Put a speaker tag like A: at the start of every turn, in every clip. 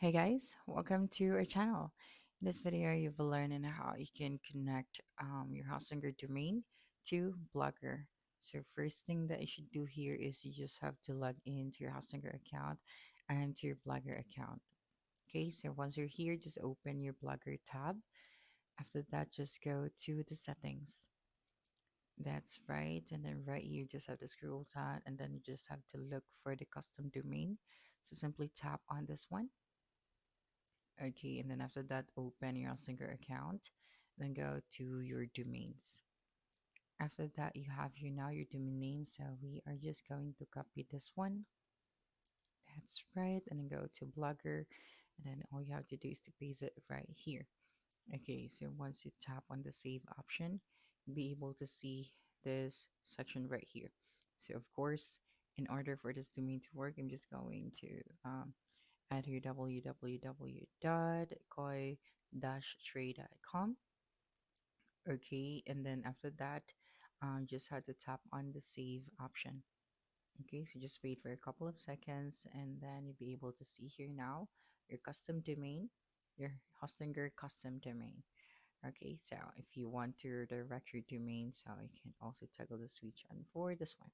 A: Hey guys, welcome to our channel. In this video, you've learned on how you can connect your Hostinger domain to Blogger. So first thing that you should do here is you just have to log into your Hostinger account and to your Blogger account. Okay, so once you're here, just open your Blogger tab. After that, just go to the settings. That's right, and then right here, just have to scroll down, and then you just have to look for the custom domain. So simply tap on this one. Okay, and then after that, open your Singer account, then go to your domains. After that, you have here now your domain name. So we are just going to copy this one. That's right, and then go to Blogger, and then all you have to do is to paste it right here. Okay, so once you tap on the save option, you'll be able to see this section right here. So of course, in order for this domain to work, I'm just going to add here www.koi-trade.com. Okay, and then after that, just have to tap on the save option. Okay, so just wait for a couple of seconds, and then you'll be able to see here now your custom domain, your Hostinger custom domain. Okay, so if you want to redirect your domain, so you can also toggle the switch on for this one.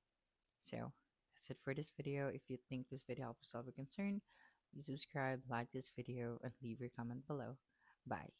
A: So that's it for this video. If you think this video helped solve a concern, please subscribe, like this video, and leave your comment below. Bye.